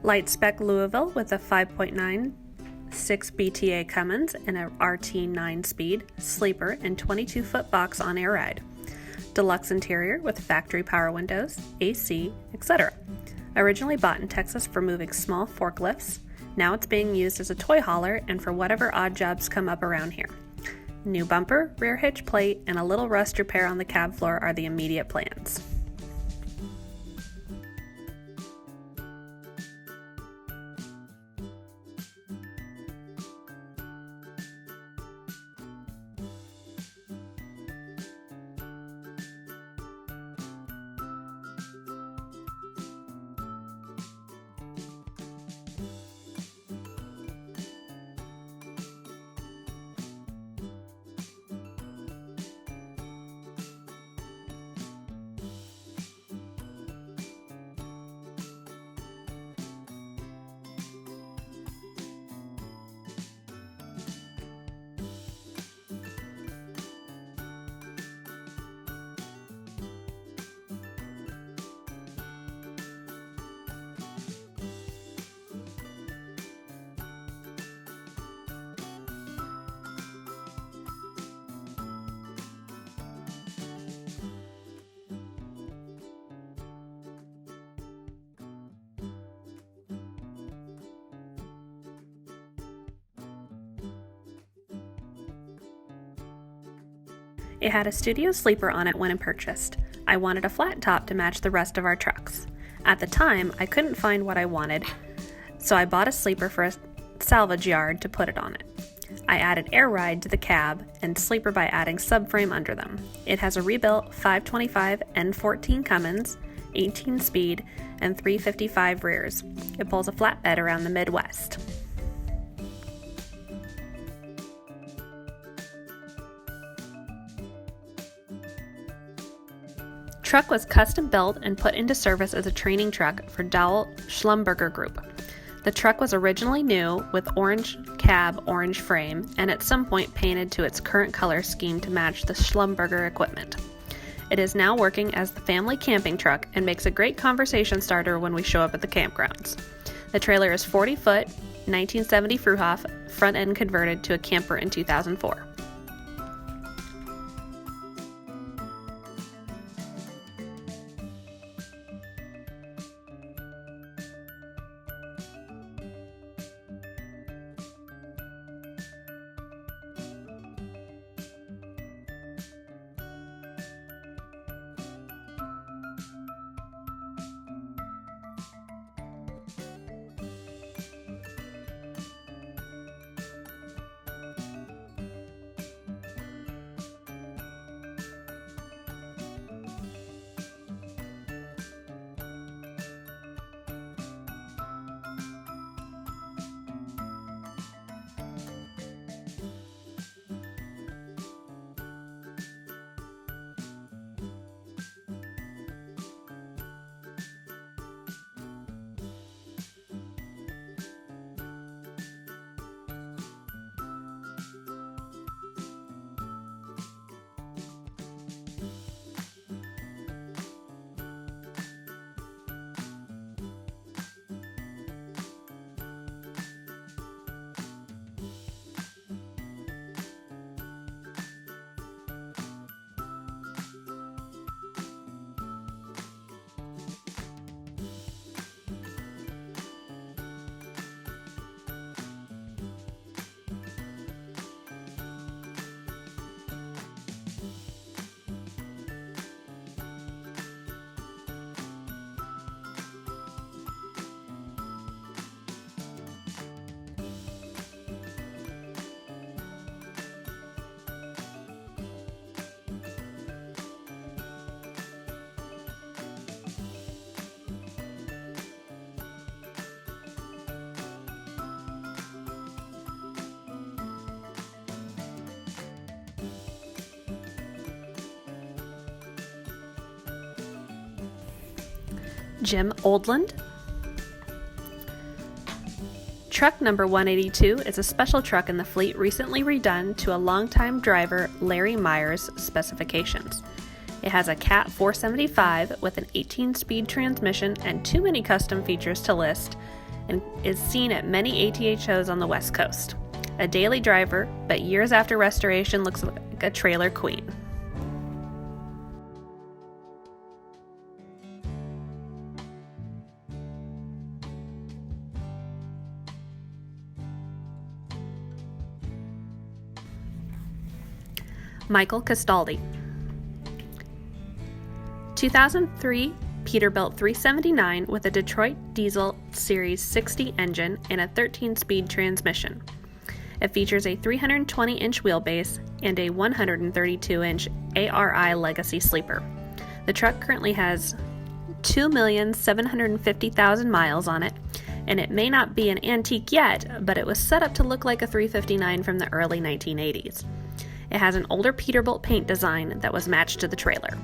Light spec Louisville with a 5.9 6 BTA Cummins and a RT 9-speed, sleeper, and 22-foot box on-air ride. Deluxe interior with factory power windows, AC, etc. Originally bought in Texas for moving small forklifts, now it's being used as a toy hauler and for whatever odd jobs come up around here. New bumper, rear hitch plate, and a little rust repair on the cab floor are the immediate plans. It had a studio sleeper on it when it purchased. I wanted a flat top to match the rest of our trucks. At the time, I couldn't find what I wanted, so I bought a sleeper for a salvage yard to put it on it. I added air ride to the cab and sleeper by adding subframe under them. It has a rebuilt 525 N14 Cummins, 18 speed, and 355 rears. It pulls a flatbed around the Midwest. Truck was custom built and put into service as a training truck for Dowell Schlumberger Group. The truck was originally new with orange cab, orange frame, and at some point painted to its current color scheme to match the Schlumberger equipment. It is now working as the family camping truck and makes a great conversation starter when we show up at the campgrounds. The trailer is 40-foot, 1970 Fruhoff, front end converted to a camper in 2004. Jim Oldland. Truck number 182 is a special truck in the fleet recently redone to a longtime driver Larry Myers specifications. It has a Cat 475 with an 18-speed transmission and too many custom features to list, and is seen at many ATA shows on the West Coast. A daily driver, but years after restoration looks like a trailer queen. Michael Castaldi. 2003 Peterbilt 379 with a Detroit Diesel Series 60 engine and a 13-speed transmission. It features a 320-inch wheelbase and a 132-inch ARI Legacy sleeper. The truck currently has 2,750,000 miles on it, and it may not be an antique yet, but it was set up to look like a 359 from the early 1980s. It has an older Peterbilt paint design that was matched to the trailer.